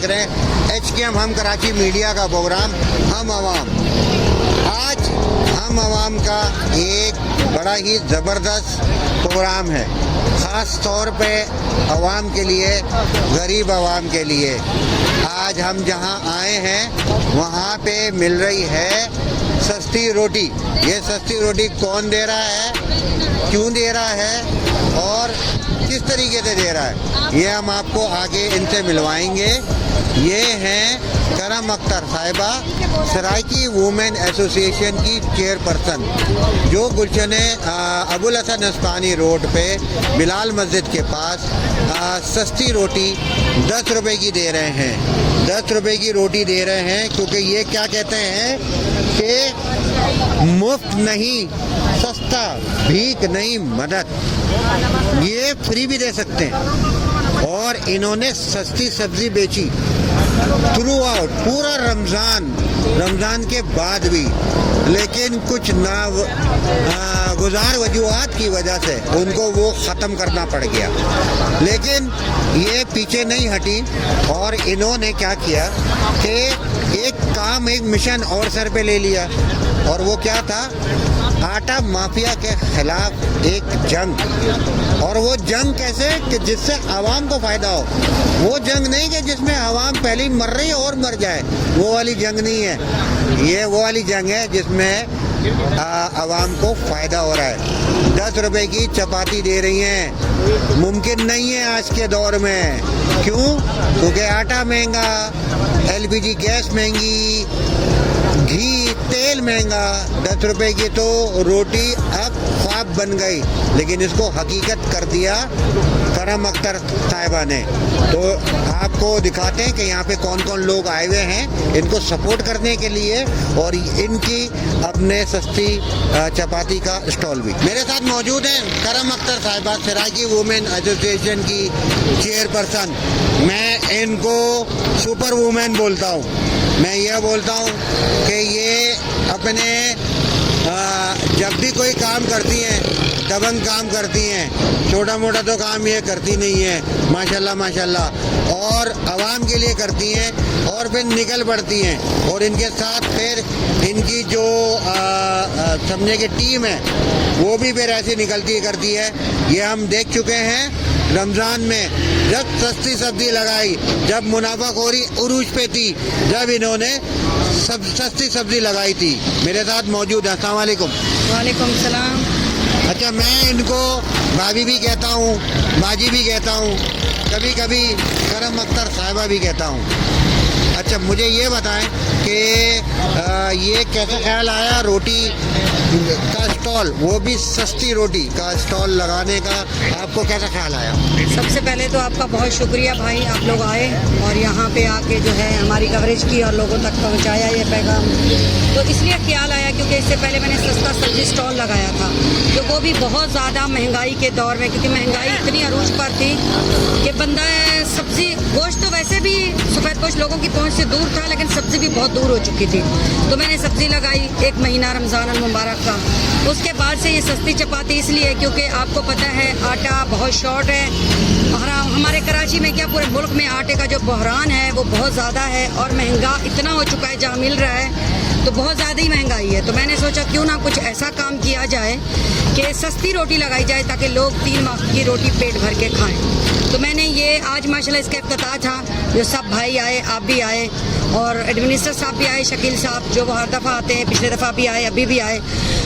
देख रहे हैं HKM हम कराची मीडिया का प्रोग्राम हम आवाम। आज हम आवाम का एक बड़ा ही ज़बरदस्त प्रोग्राम है, ख़ास तौर पे आवाम के लिए, गरीब आवाम के लिए। आज हम जहां आए हैं वहां पे मिल रही है सस्ती रोटी। ये सस्ती रोटी कौन दे रहा है, क्यों दे रहा है और किस तरीके से दे रहा है, ये हम आपको आगे इनसे मिलवाएंगे। ये हैं करम अख्तर साहिबा, सराइकी वुमेन एसोसिएशन की चेयरपर्सन, जो गुलशन अबुल हसन अस्पानी रोड पे बिलाल मस्जिद के पास सस्ती रोटी 10 रुपए की दे रहे हैं। 10 रुपए की रोटी दे रहे हैं क्योंकि ये क्या कहते हैं कि मुफ्त नहीं, सस्ता, भीख नहीं, मदद। ये फ्री भी दे सकते हैं। और इन्होंने सस्ती सब्जी बेची थ्रू आउट पूरा रमज़ान के बाद भी, लेकिन कुछ गुजार वजूहात की वजह से उनको वो ख़त्म करना पड़ गया। लेकिन ये पीछे नहीं हटी और इन्होंने क्या किया कि एक मिशन और सर पे ले लिया, और वो क्या था, आटा माफिया के खिलाफ एक जंग। और वो जंग कैसे कि जिससे आवाम को फ़ायदा हो। वो जंग नहीं कि जिसमें आवाम पहले ही मर रही है और मर जाए, वो वाली जंग नहीं है। ये वो वाली जंग है जिसमें आवाम को फ़ायदा हो रहा है। 10 रुपए की चपाती दे रही हैं। मुमकिन नहीं है आज के दौर में। क्यों? क्योंकि आटा महंगा, LPG गैस महंगी, घी तेल महंगा। 10 रुपए की तो रोटी अब ख्वाब बन गई, लेकिन इसको हकीकत कर दिया करम अख्तर साहिबा ने। तो आपको दिखाते हैं कि यहाँ पे कौन कौन लोग आए हुए हैं इनको सपोर्ट करने के लिए, और इनकी अपने सस्ती चपाती का स्टॉल भी। मेरे साथ मौजूद हैं करम अख्तर साहिबा, सराइकी वुमेन एसोसिएशन की चेयरपर्सन। मैं इनको सुपर वुमेन बोलता हूँ। मैं यह बोलता हूँ कि ये अपने जब भी कोई काम करती हैं, दबंग काम करती हैं, छोटा मोटा तो काम ये करती नहीं है, माशाल्लाह माशाल्लाह, और आवाम के लिए करती हैं और फिर निकल पड़ती हैं। और इनके साथ फिर इनकी जो समझे की टीम है वो भी फिर ऐसे निकलती करती है। ये हम देख चुके हैं रमज़ान में, जब सस्ती सब्जी लगाई, जब मुनाफाखोरी उरूज पे थी, जब इन्होंने सस्ती सब्जी लगाई थी। मेरे साथ मौजूद है। अस्सलाम वालेकुम। वालेकुम सलाम। अच्छा, मैं इनको भाभी भी कहता हूँ, बाजी भी कहता हूँ, कभी कभी करम अख्तर साहिबा भी कहता हूँ। अच्छा, मुझे ये बताएं कि ये कैसे ख्याल आया रोटी का स्टॉल, वो भी सस्ती रोटी का स्टॉल लगाने का, आपको कैसा ख्याल आया? सबसे पहले तो आपका बहुत शुक्रिया भाई, आप लोग आए और यहाँ पे आके जो है हमारी कवरेज की और लोगों तक पहुँचाया ये पैगाम। तो इसलिए ख्याल आया क्योंकि इससे पहले मैंने सस्ता सब्जी स्टॉल लगाया था, तो वो भी बहुत ज़्यादा महंगाई के दौर में, क्योंकि महंगाई इतनी अरूज पर थी कि बंदा सब्जी, गोश्त तो वैसे भी सफ़ेद पोश लोगों की पहुँच से दूर था, लेकिन सब्जी भी बहुत दूर हो चुकी थी। तो मैंने सब्जी लगाई 1 महीना रमज़ान अल मुबारक का। उसके बाद से ये सस्ती चपाती इसलिए क्योंकि आपको पता है आटा बहुत शॉर्ट है। हमारे कराची में क्या पूरे मुल्क में आटे का जो बहरान है वो बहुत ज़्यादा है, और महंगा इतना हो चुका है, जहाँ मिल रहा है तो बहुत ज़्यादा ही महंगाई है। तो मैंने सोचा क्यों ना कुछ ऐसा काम किया जाए कि सस्ती रोटी लगाई जाए ताकि लोग 3 माह की रोटी पेट भर के खाएं। तो मैंने ये आज माशाल्लाह इसका इफ्तिताह था, जो सब भाई आए, आप भी आए, और एडमिनिस्ट्रेटर साहब भी आए, शकील साहब जो हर दफ़ा आते हैं, पिछले दफ़ा भी आए, अभी भी आए।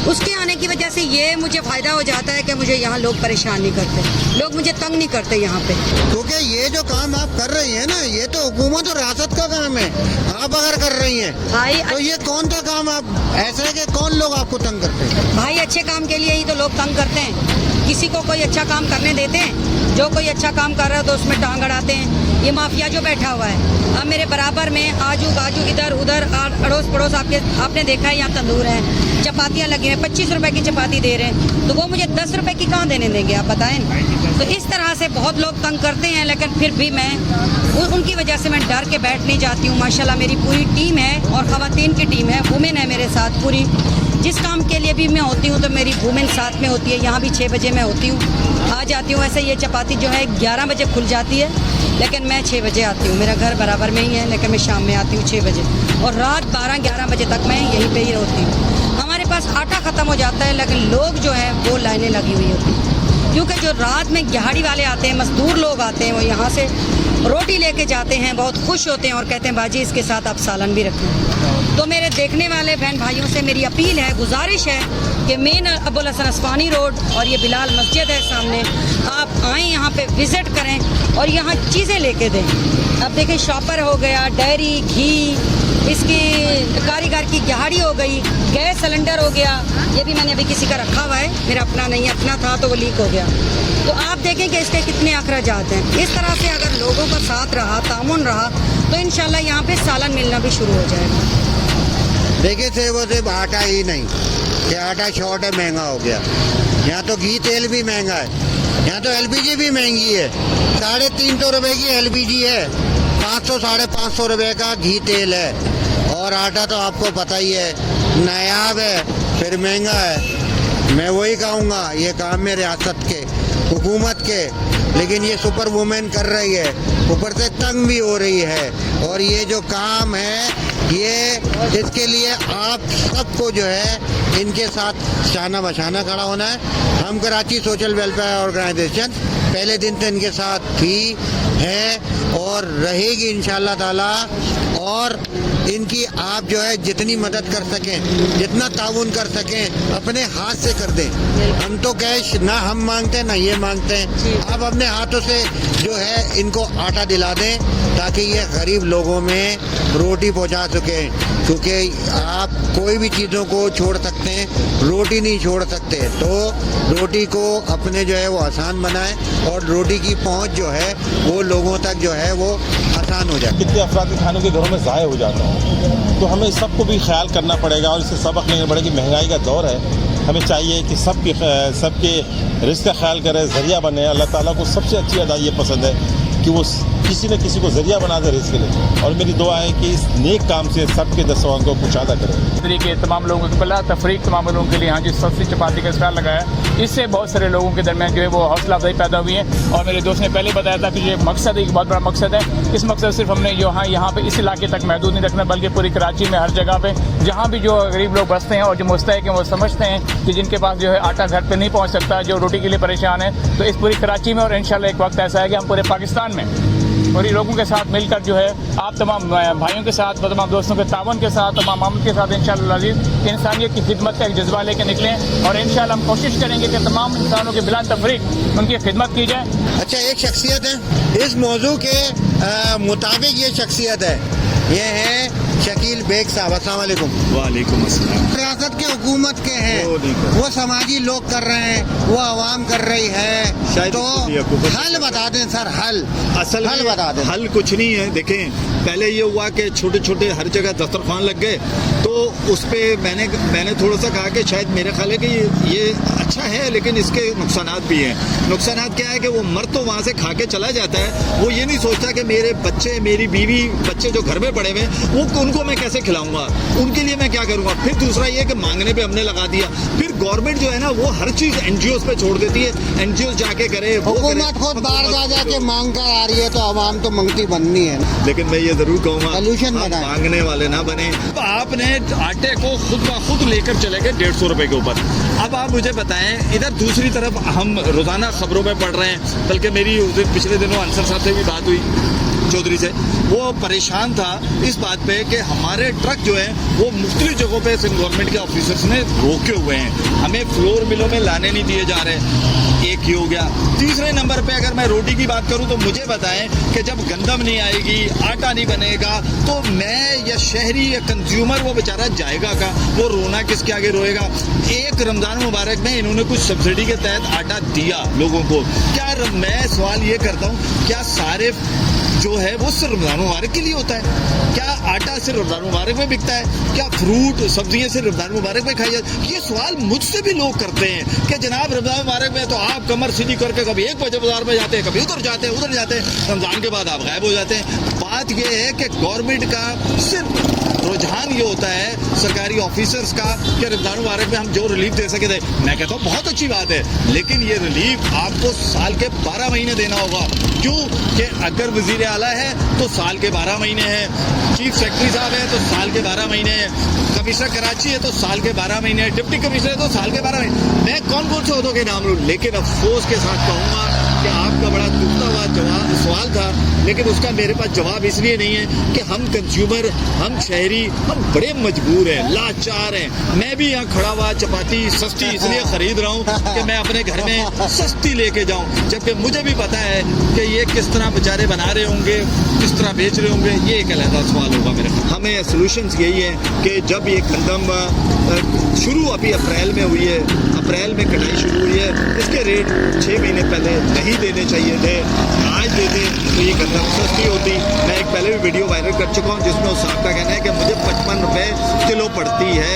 उसके आने की वजह से ये मुझे फ़ायदा हो जाता है कि मुझे यहाँ लोग परेशान नहीं करते, लोग मुझे तंग नहीं करते यहाँ पे। क्योंकि ये जो काम आप कर रही हैं ना, ये तो हुकूमत और रियासत का काम है। आप अगर कर रही हैं भाई तो ये कौन सा काम आप ऐसा है कि कौन लोग आपको तंग करते हैं? भाई अच्छे काम के लिए ही तो लोग तंग करते हैं। किसी को कोई अच्छा काम करने देते हैं, जो कोई अच्छा काम कर रहा है तो उसमें टांग अड़ाते हैं। ये माफिया जो बैठा हुआ है, अब मेरे बराबर में आजू बाजू इधर उधर अड़ोस पड़ोस आपने देखा है, यहाँ तंदूर है, चपातियाँ लगी हैं, 25 रुपए की चपाती दे रहे हैं, तो वो मुझे 10 रुपए की कहाँ देने देंगे आप बताएं। तो इस तरह से बहुत लोग तंग करते हैं, लेकिन फिर भी मैं उनकी वजह से मैं डर के बैठ नहीं जाती हूँ। माशाल्लाह मेरी पूरी टीम है और ख़वातीन की टीम है, वुमेन है मेरे साथ पूरी। जिस काम के लिए भी मैं होती हूँ तो मेरी वुमेन साथ में होती है। यहाँ भी 6 बजे मैं होती हूँ आ जाती हूँ। वैसे ये चपाती जो है 11 बजे खुल जाती है, लेकिन मैं 6 बजे आती हूँ। मेरा घर बराबर में ही है, लेकिन मैं शाम में आती हूँ 6 बजे, और रात 12-11 बजे तक मैं यहीं पे ही रहती हूँ। हमारे पास आटा ख़त्म हो जाता है, लेकिन लोग जो हैं वो लाइनें लगी हुई होती हैं, क्योंकि जो रात में दिहाड़ी वाले आते हैं, मजदूर लोग आते हैं, वो यहाँ से रोटी लेके जाते हैं, बहुत खुश होते हैं और कहते हैं बाजी इसके साथ आप सालन भी रखें। तो मेरे देखने वाले बहन भाइयों से मेरी अपील है, गुजारिश है कि मेन अबुल हसन अस्फानी रोड और ये बिलाल मस्जिद है सामने, आप आएँ यहाँ पे विज़िट करें और यहाँ चीज़ें लेके दें। अब देखें शॉपर हो गया, डेयरी, घी, इसकी कारीगर की दिहाड़ी हो गई, गैस सिलेंडर हो गया, ये भी मैंने अभी किसी का रखा हुआ है, मेरा अपना नहीं है, अपना था तो वो लीक हो गया। तो आप देखें कि इसके कितने अखराजात हैं। इस तरह से अगर लोगों का साथ रहा, तामुन रहा, तो इंशाल्लाह यहाँ पे सालन मिलना भी शुरू हो जाएगा। देखिए सिर्फ आटा ही नहीं कि आटा शॉर्ट है, महंगा हो गया। यहाँ तो घी तेल भी महंगा है, यहाँ तो एलपीजी भी महंगी है। 350 रुपये की एलपीजी है, 500-550 रुपये का घी तेल है, और आटा तो आपको पता ही है नायाब है, फिर महंगा है। मैं वही कहूँगा, ये काम है रियासत के, हुकूमत के, लेकिन ये सुपर वुमेन कर रही है, ऊपर से तंग भी हो रही है। और ये जो काम है ये इसके लिए आप सबको जो है इनके साथ शाना बशाना खड़ा होना है। हम कराची सोशल वेलफेयर ऑर्गेनाइजेशन पहले दिन से इनके साथ थी, है और रहेगी इंशाल्लाह ताला। और इनकी आप जो है जितनी मदद कर सकें, जितना ताउन कर सकें, अपने हाथ से कर दें। हम तो कैश ना हम मांगते हैं ना ये मांगते हैं, आप अपने हाथों से जो है इनको आटा दिला दें, ताकि ये गरीब लोगों में रोटी पहुंचा सकें। क्योंकि आप कोई भी चीज़ों को छोड़ सकते हैं, रोटी नहीं छोड़ सकते। तो रोटी को अपने जो है वो आसान बनाएं, और रोटी की पहुंच जो है वो लोगों तक जो है वो आसान हो जाए। कितने अफराद के खानों के घरों में ज़ाय हो जाता है, तो हमें सबको भी ख्याल करना पड़ेगा और इससे सबक लेना पड़ेगा कि महंगाई का दौर है। हमें चाहिए कि सबके रिज़्क़ का ख्याल करें, ज़रिया बने। अल्लाह ताला को सबसे अच्छी अदा ये पसंद है कि वो किसी न किसी को ज़रिया बना दे रिज़्क़ के लिए। और मेरी दुआ है कि इस नेक काम से सबके दस्तरखान को कुशादा करें। तरीके तमाम लोगों के बला तफरीक तमाम लोगों के लिए यहाँ जो सस्ती चपाती का स्टॉल लगाया, इससे बहुत सारे लोगों के दरमियान जो है वो हौसला अफजाई पैदा हुई है। और मेरे दोस्त ने पहले बताया था कि ये मकसद एक बहुत बड़ा मकसद है। इस मकसद सिर्फ हमने यहाँ पे इस इलाके तक महदूद नहीं रखना, बल्कि पूरी कराची में हर जगह पे जहाँ भी जो गरीब लोग बसते हैं और जो मुस्तहिक हैं, वो समझते हैं कि जिनके पास जो है आटा घर पे नहीं पहुँच सकता, जो रोटी के लिए परेशान है, तो इस पूरी कराची में और इंशाल्लाह एक वक्त ऐसा है कि हम पूरे पाकिस्तान में और ये लोगों के साथ मिलकर जो है आप तमाम भाइयों के साथ, तमाम दोस्तों के तावन के साथ, तमाम मामलों के साथ इंशाअल्लाह अज़ीज़ इंसानियत की खिदमत का एक जज्बा लेकर निकलें। और इंशाअल्लाह हम कोशिश करेंगे कि तमाम इंसानों के बिला तफरीक उनकी खिदमत की जाए। अच्छा, एक शख्सियत है इस मौजू के मुताबिक, ये शख्सियत है, ये है शकील बेग साहब। अस्सलाम वालेकुम। वालेकुम अस्सलाम। रियासत के हुकूमत के हैं, वो समाजी लोग कर रहे हैं, वो आवाम कर रही है, तो हल बता दें सर, हल बता दें। हल कुछ नहीं है। देखें, पहले ये हुआ कि छोटे छोटे हर जगह दस्तरखान लग गए, तो उस पर मैंने थोड़ा सा कहा कि शायद मेरा ख्याल है कि ये अच्छा है, लेकिन इसके नुकसानात भी हैं। नुकसानात क्या है कि वो मर्द तो वहाँ से खा के चला जाता है, वो ये नहीं सोचता कि मेरे बच्चे, मेरी बीवी, बच्चे जो घर में पड़े हुए वो उनको मैं कैसे खिलाऊंगा, उनके लिए मैं क्या करूँगा। फिर दूसरा ये कि मांगने पर हमने लगा दिया। फिर गवर्नमेंट जो है ना वो हर चीज़ NGOs पे छोड़ देती है, NGOs जाके करे, हुकूमत खुद बाहर जा मांग कर आ रही है, तो आवाम तो मंगती बननी है। लेकिन मैं ये जरूर कहूँगा, सोल्यूशन मांगने वाले ना बने। आपने आटे को खुद ब खुद लेकर चले गए 150 रुपए के ऊपर। अब आप मुझे बताएं, इधर दूसरी तरफ हम रोजाना खबरों में पढ़ रहे हैं, बल्कि मेरी उस दिन पिछले दिनों अंसर साहब से भी बात हुई, चौधरी से, वो परेशान था इस बात पे कि हमारे ट्रक जो है वो मुख्तलिफ जगहों पे गवर्नमेंट के ऑफिसर्स ने रोके हुए हैं, हमें फ्लोर मिलों में लाने नहीं दिए जा रहे। एक ही हो गया। तीसरे नंबर पे अगर मैं रोटी की बात करूं तो मुझे बताएं कि जब गंदम नहीं आएगी, आटा नहीं बनेगा, तो मैं या शहरी या कंज्यूमर वो बेचारा जाएगा का, वो रोना किसके आगे रोएगा। एक रमज़ान मुबारक में इन्होंने कुछ सब्सिडी के तहत आटा दिया लोगों को। क्या मैं सवाल ये करता हूँ, क्या सारे जो है वो सिर्फ रमज़ान मुबारक के लिए होता है? क्या आटा सिर्फ रमज़ान मुबारक में बिकता है? क्या फ्रूट सब्जियां सिर्फ रमज़ान मुबारक में खाई जाती है? ये सवाल मुझसे भी लोग करते हैं कि जनाब रमज़ान मुबारक में तो आप कमर सीधी करके कभी 1 बजे बाजार में जाते हैं, कभी उधर जाते हैं, रमज़ान के बाद आप गायब हो जाते हैं। बात यह है कि गवर्नमेंट का सिर्फ रुझान ये होता है सरकारी ऑफिसर्स का कि रमजान मुबारक में हम जो रिलीफ दे सके थे। मैं कहता हूँ बहुत अच्छी बात है, लेकिन ये रिलीफ आपको साल के 12 महीने देना होगा। क्यों कि अगर वजीर आला है तो साल के 12 महीने हैं, चीफ सेक्रेटरी साहब है तो साल के 12 महीने हैं, कमिश्नर कराची है तो साल के 12 महीने है, डिप्टी कमिश्नर है तो साल के 12 महीने। मैं कौन कौन से उहदों के नाम लूँ, लेकिन अफसोस के साथ कहूँगा कि आपका बड़ा दुखता हुआ सवाल था, लेकिन उसका मेरे पास जवाब इसलिए नहीं है कि हम कंज्यूमर, हम शहरी, हम बड़े मजबूर हैं, लाचार हैं। मैं भी यहाँ खड़ा हुआ चपाती सस्ती इसलिए खरीद रहा हूँ कि मैं अपने घर में सस्ती लेके जाऊँ, जबकि मुझे भी पता है कि ये किस तरह बेचारे बना रहे होंगे, किस तरह बेच रहे होंगे। ये एक अलग सवाल होगा मेरा। हमें सोल्यूशंस यही है कि जब ये गंदम शुरू अभी अप्रैल में हुई है, अप्रैल में कटाई शुरू हुई है, इसके रेट 6 महीने पहले नहीं देने चाहिए थे, आज दे दें तो ये गंदम सस्ती होती। मैं एक पहले भी वीडियो वायरल कर चुका हूँ जिसमें उस साहब का कहना है कि मुझे 55 रुपए किलो पड़ती है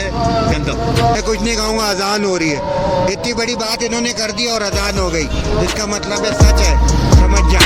गंदम। मैं कुछ नहीं कहूँगा, अजान हो रही है। इतनी बड़ी बात इन्होंने कर दी और अजान हो गई, इसका मतलब है सच है, समझ जा।